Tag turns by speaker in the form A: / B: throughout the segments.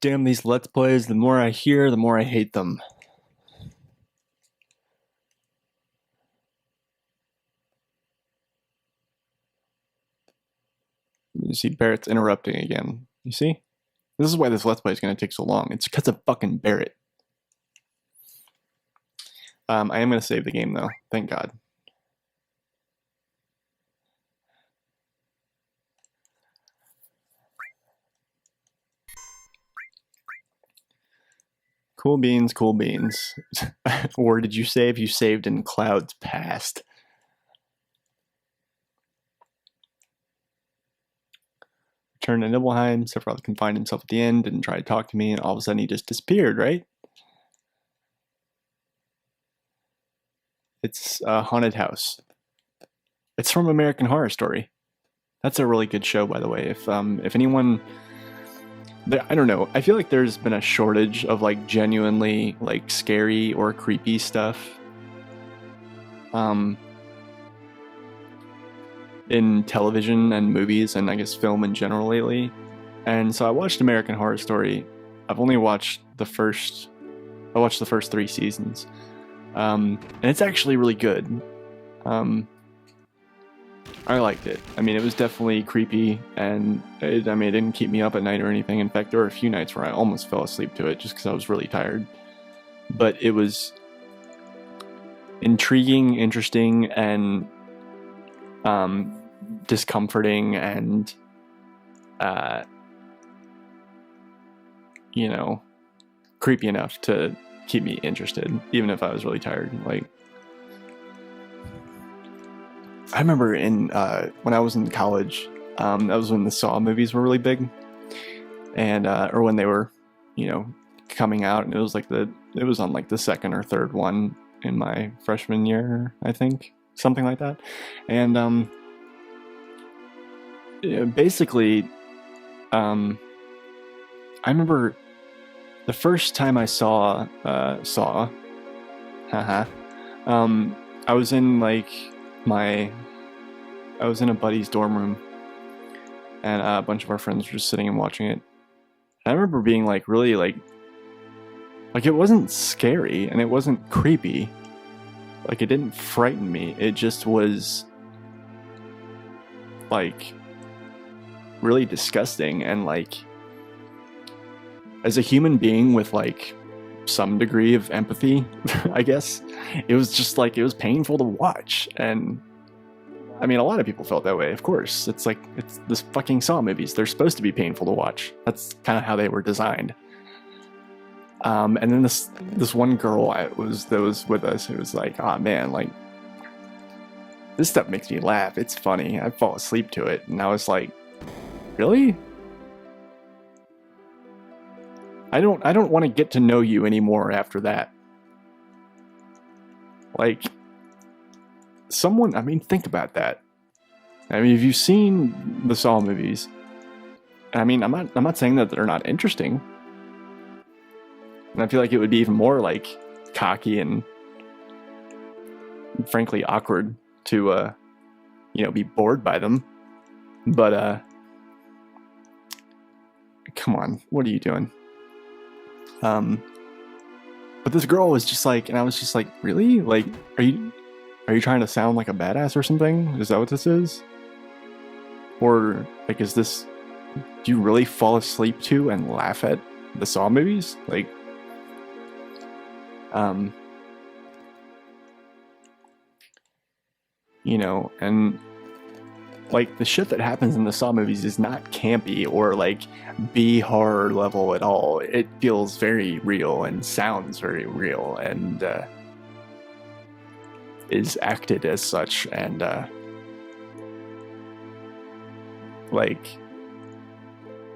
A: Damn these Let's Plays, the more I hear, the more I hate them. You see Barrett's interrupting again. You see? This is why this Let's Play is going to take so long. It's because of fucking Barrett. I am going to save the game though. Thank God. Cool beans, cool beans. Or did you save? You saved in clouds past. Returned to Nibelheim. Sephiroth confined himself at the end, didn't try to talk to me, and all of a sudden he just disappeared, right? It's a haunted house. It's from American Horror Story. That's a really good show, by the way. If anyone, I don't know. I feel like there's been a shortage of like genuinely like scary or creepy stuff. In television and movies and I guess film in general lately. And so I watched American Horror Story. I've only watched the first 3 seasons. And it's actually really good. I liked it. I mean, it was definitely creepy, and it didn't keep me up at night or anything. In fact, there were a few nights where I almost fell asleep to it just because I was really tired. But it was intriguing, interesting, and discomforting, and creepy enough to keep me interested, even if I was really tired. Like, I remember when I was in college, that was when the Saw movies were really big, and or when they were, coming out, and it was on like the second or third one in my freshman year, I think, something like that, and basically, I remember the first time I saw Saw, I was in I was in a buddy's dorm room, and a bunch of our friends were just sitting and watching it. And I remember being like really like it wasn't scary and it wasn't creepy. Like, it didn't frighten me. It just was like really disgusting, and like, as a human being with like some degree of empathy, I guess, it was just like, it was painful to watch. And I mean, a lot of people felt that way, of course. It's this fucking Saw movies. They're supposed to be painful to watch. That's kind of how they were designed. And then this one girl that was with us, it was like, oh man, like, this stuff makes me laugh. It's funny. I fall asleep to it. And I was like, really? I don't want to get to know you anymore after that. Like, think about that. I mean, if you've seen the Saw movies, I mean, I'm not saying that they're not interesting. And I feel like it would be even more like cocky and frankly awkward to be bored by them. But come on, what are you doing? But this girl was just like, and I was just like, really? Like, are you trying to sound like a badass or something? Is that what this is? Or like, do you really fall asleep to and laugh at the Saw movies? Like, and like, the shit that happens in the Saw movies is not campy or like B horror level at all. It feels very real and sounds very real, and is acted as such, and like,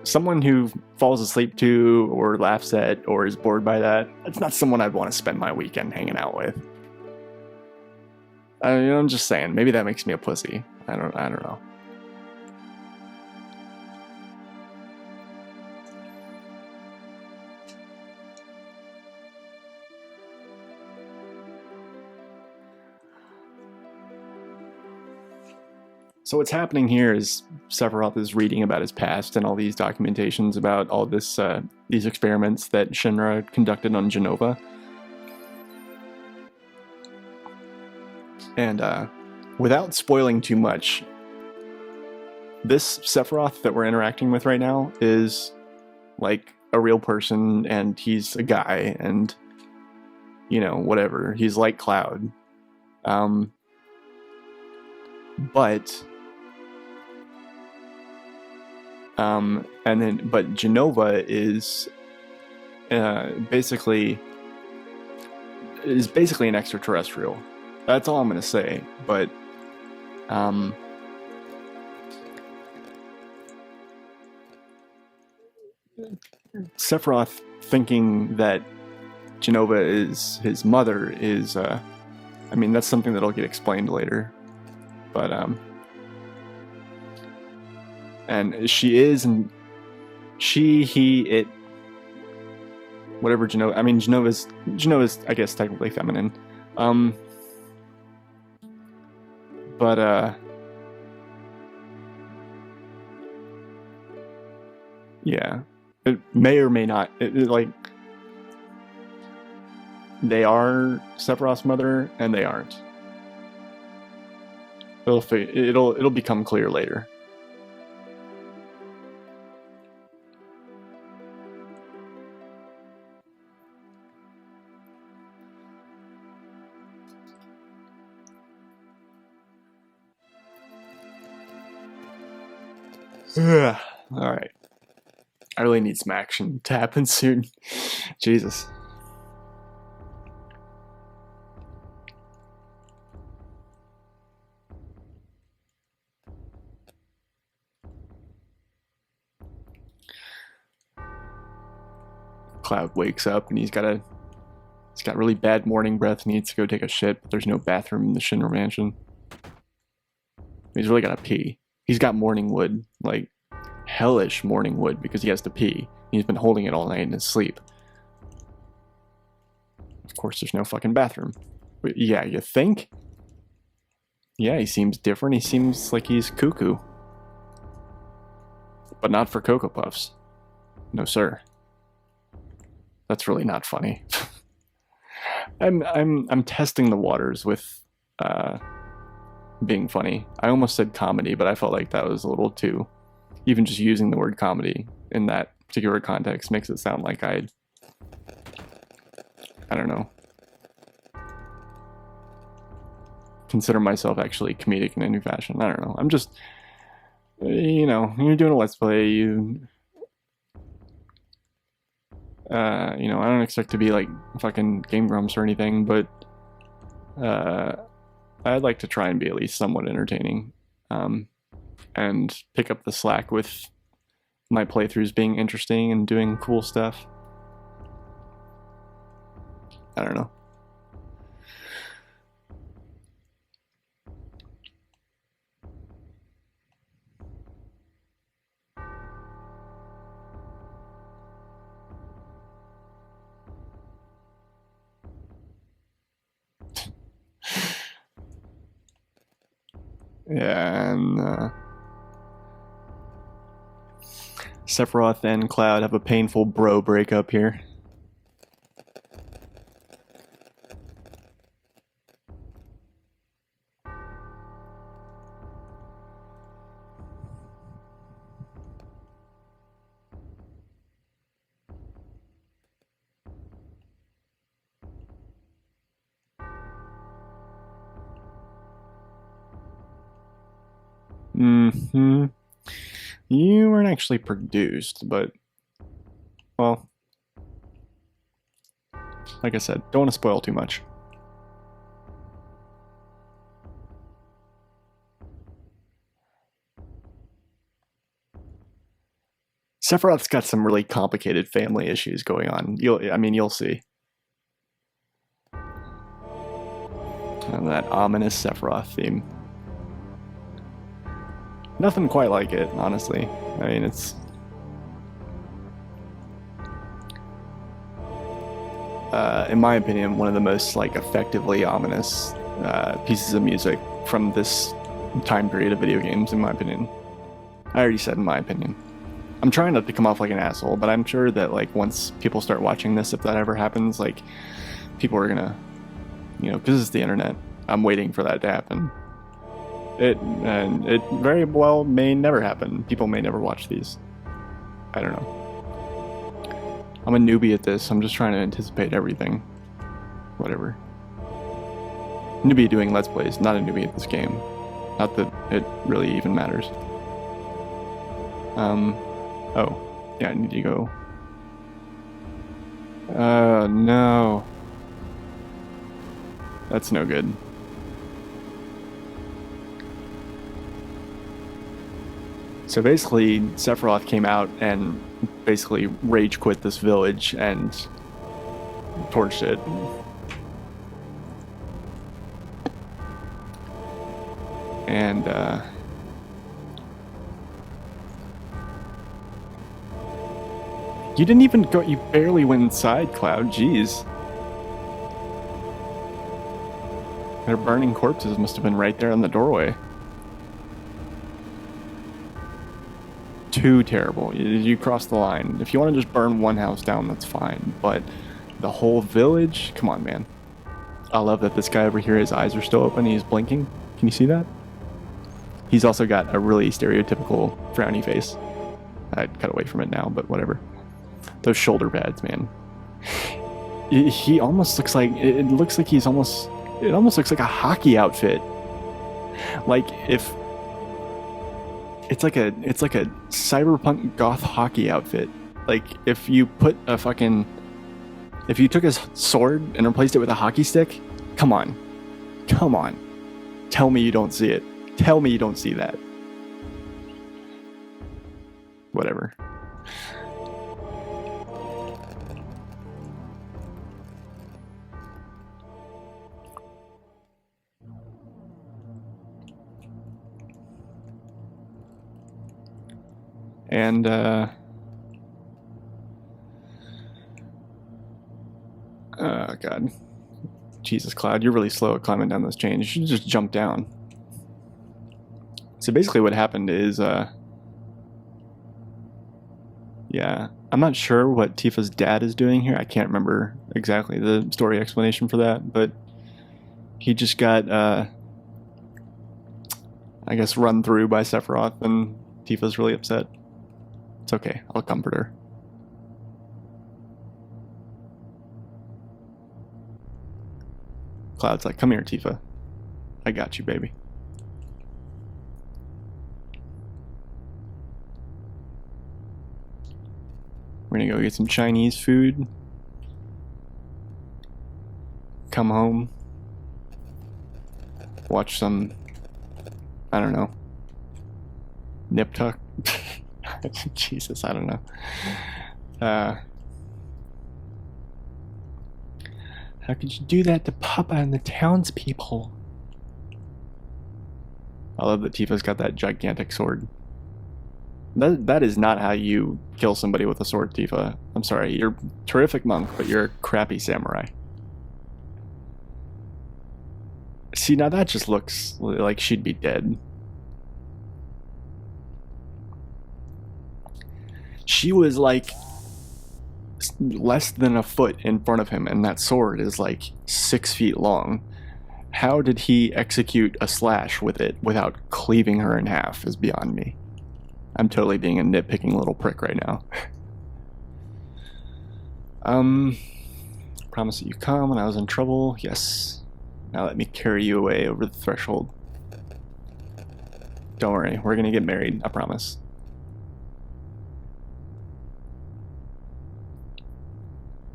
A: someone who falls asleep to or laughs at or is bored by that's not someone I'd want to spend my weekend hanging out with. I'm just saying, maybe that makes me a pussy. I don't know. So what's happening here is Sephiroth is reading about his past and all these documentations about all this these experiments that Shinra conducted on Genova. And without spoiling too much, this Sephiroth that we're interacting with right now is like a real person, and he's a guy, and you know, whatever. He's like Cloud. But Genova is basically an extraterrestrial. That's all I'm gonna say. But Sephiroth thinking that Genova is his mother is, I mean, that's something that'll get explained later. But and she is, and she, he, it, whatever Genova. I mean, Genova's, I guess, technically feminine. But yeah, it may or may not. Like, they are Sephiroth's mother, and they aren't. It'll become clear later. All right. I really need some action to happen soon. Jesus. Cloud wakes up and he's got really bad morning breath. Needs to go take a shit, but there's no bathroom in the Shinra mansion. He's really gotta pee. He's got morning wood, like hellish morning wood, because he has to pee. He's been holding it all night in his sleep. Of course, there's no fucking bathroom. But yeah, you think? Yeah, he seems different. He seems like he's cuckoo. But not for Cocoa Puffs. No, sir. That's really not funny. I'm testing the waters with being funny. I almost said comedy, but I felt like that was a little too. Even just using the word comedy in that particular context makes it sound like I don't know, consider myself actually comedic in any fashion. I don't know. I'm just, you know, you're doing a Let's Play, you know, I don't expect to be like fucking Game Grumps or anything, but I'd like to try and be at least somewhat entertaining, and pick up the slack with my playthroughs being interesting and doing cool stuff. I don't know. Yeah, and Sephiroth and Cloud have a painful bro breakup here. Mm-hmm. You weren't actually produced, but, well, like I said, don't want to spoil too much. Sephiroth's got some really complicated family issues going on. You'll see. And that ominous Sephiroth theme. Nothing quite like it, honestly. I mean, it's... in my opinion, one of the most, like, effectively ominous pieces of music from this time period of video games, in my opinion. I already said in my opinion. I'm trying not to come off like an asshole, but I'm sure that like once people start watching this, if that ever happens, like people are gonna, you know, because it's the internet. I'm waiting for that to happen. It very well may never happen. People may never watch these. I don't know. I'm a newbie at this. I'm just trying to anticipate everything. Whatever. Newbie doing Let's Plays, not a newbie at this game. Not that it really even matters. Oh, yeah, I need to go. No. That's no good. So basically, Sephiroth came out and basically rage quit this village and torched it. And, you didn't even go, you barely went inside, Cloud, jeez. Their burning corpses must have been right there in the doorway. Too terrible. You crossed the line. If you want to just burn one house down, that's fine. But the whole village? Come on, man. I love that this guy over here, his eyes are still open. He's blinking. Can you see that? He's also got a really stereotypical frowny face. I'd cut away from it now, but whatever. Those shoulder pads, man. He almost looks like... It looks like he's almost... It almost looks like a hockey outfit. Like if... It's like a cyberpunk goth hockey outfit. Like if you put a fucking... If you took his sword and replaced it with a hockey stick, come on. Come on. Tell me you don't see it. Tell me you don't see that. Whatever. And, oh, God. Jesus, Cloud, you're really slow at climbing down this chain. You should just jump down. So basically what happened is, yeah, I'm not sure what Tifa's dad is doing here. I can't remember exactly the story explanation for that, but he just got, I guess, run through by Sephiroth, and Tifa's really upset. It's okay, I'll comfort her. Cloud's like, come here, Tifa. I got you, baby. We're gonna go get some Chinese food. Come home. Watch some, I don't know, Nip Tuck. Jesus, I don't know. How could you do that to Papa and the townspeople? I love that Tifa's got that gigantic sword. That is not how you kill somebody with a sword, Tifa. I'm sorry, you're a terrific monk, but you're a crappy samurai. See, now that just looks like she'd be dead. She was like less than a foot in front of him, and that sword is like 6 feet long. How did he execute a slash with it without cleaving her in half is beyond me. I'm totally being a nitpicking little prick right now. Promise that you come when I was in trouble. Yes. Now let me carry you away over the threshold. Don't worry, we're gonna get married, I promise.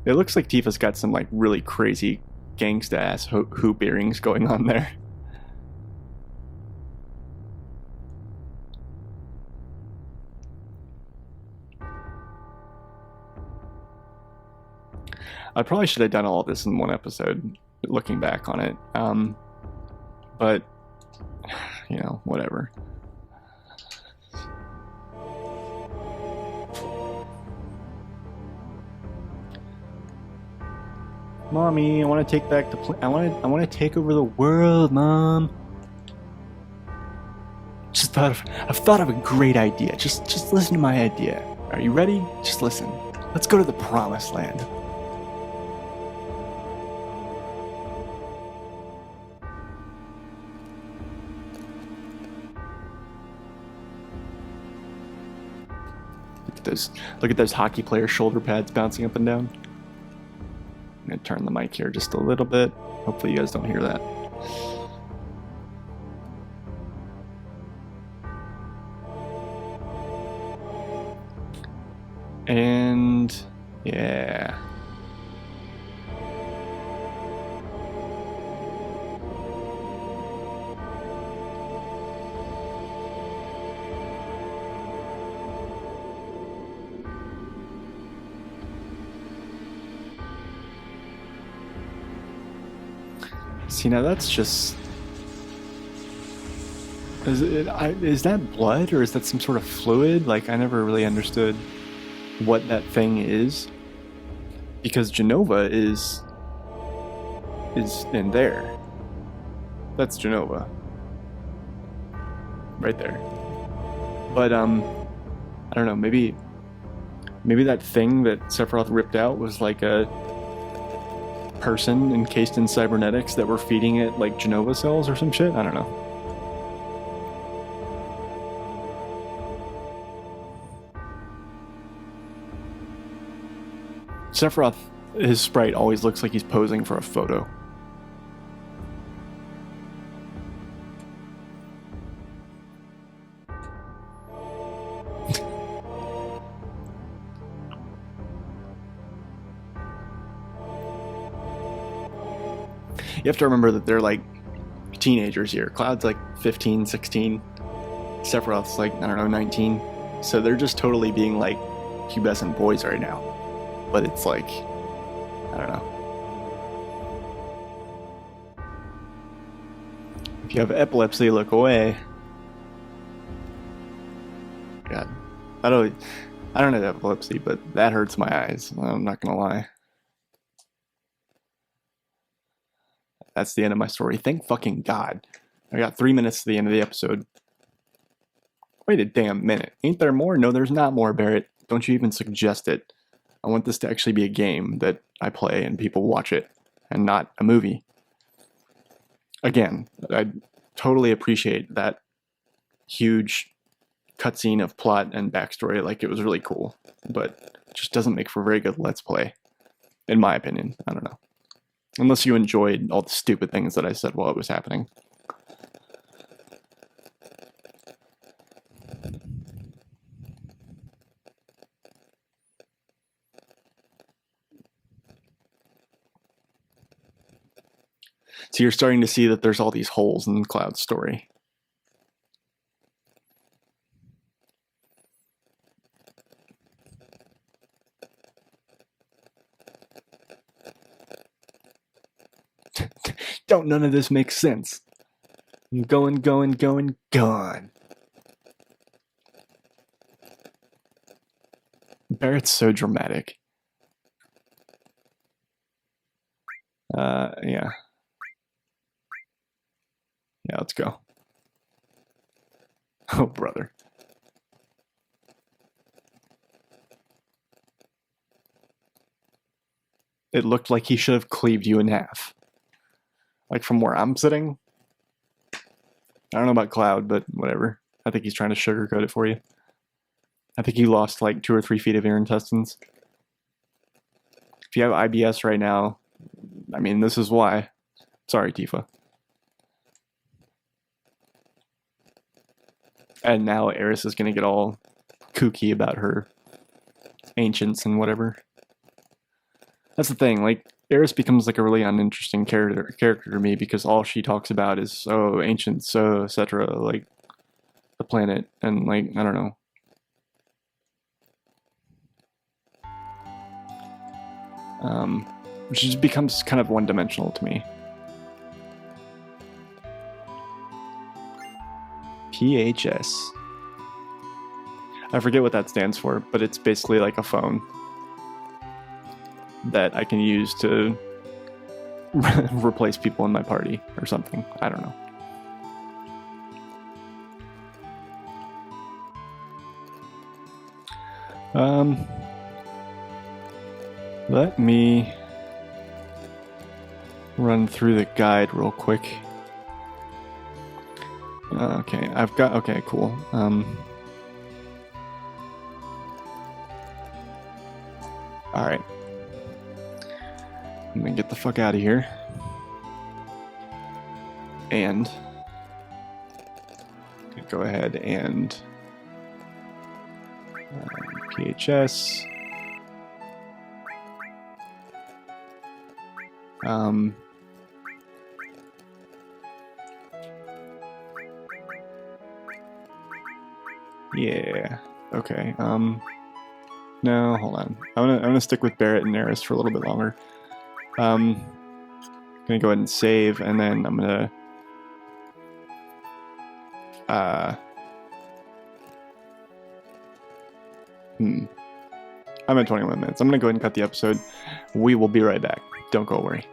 A: It looks like Tifa's got some like really crazy gangsta ass hoop earrings going on there. I probably should have done all of this in one episode, looking back on it. But, you know, whatever. Mommy, I want to take back the I want to take over the world, Mom. I've thought of a great idea. Just listen to my idea. Are you ready? Just listen. Let's go to the promised land. Look at those hockey player shoulder pads bouncing up and down. I'm gonna turn the mic here just a little bit. Hopefully you guys don't hear that. And yeah. See, now that's just... Is that blood, or is that some sort of fluid? Like, I never really understood what that thing is. Because Genova is in there. That's Genova. Right there. But, I don't know, maybe that thing that Sephiroth ripped out was like a person encased in cybernetics that were feeding it like Genova cells or some shit? I don't know. Sephiroth, his sprite always looks like he's posing for a photo. You have to remember that they're like teenagers here. Cloud's like 15, 16. Sephiroth's like, I don't know, 19. So they're just totally being like pubescent boys right now. But it's like, I don't know. If you have epilepsy, look away. God. I don't have epilepsy, but that hurts my eyes. I'm not gonna lie. That's the end of my story. Thank fucking God. I got 3 minutes to the end of the episode. Wait a damn minute. Ain't there more? No, there's not more, Barrett. Don't you even suggest it. I want this to actually be a game that I play and people watch it, and not a movie. Again, I totally appreciate that huge cutscene of plot and backstory. Like, it was really cool, but it just doesn't make for very good Let's Play, in my opinion. I don't know. Unless you enjoyed all the stupid things that I said while it was happening. So you're starting to see that there's all these holes in Cloud's story. Don't none of this make sense. I'm going. Barrett's so dramatic. Yeah. Yeah, let's go. Oh, brother. It looked like he should have cleaved you in half. Like, from where I'm sitting. I don't know about Cloud, but whatever. I think he's trying to sugarcoat it for you. I think you lost like 2 or 3 feet of your intestines. If you have IBS right now, I mean, this is why. Sorry, Tifa. And now Eris is going to get all kooky about her ancients and whatever. That's the thing, like, Eris becomes like a really uninteresting character to me because all she talks about is, oh, ancients, so, etc., like, the planet, and, like, I don't know. Which just becomes kind of one-dimensional to me. PHS. I forget what that stands for, but it's basically like a phone that I can use to replace people in my party or something. I don't know. Let me run through the guide real quick. Okay, okay, cool. Alright. I'm gonna get the fuck out of here. And go ahead and PHS. Yeah. Okay. No, hold on. I'm gonna stick with Barrett and Neris for a little bit longer. Gonna go ahead and save, and then I'm gonna I'm at 21 minutes. I'm gonna go ahead and cut the episode. We will be right back. Don't go away.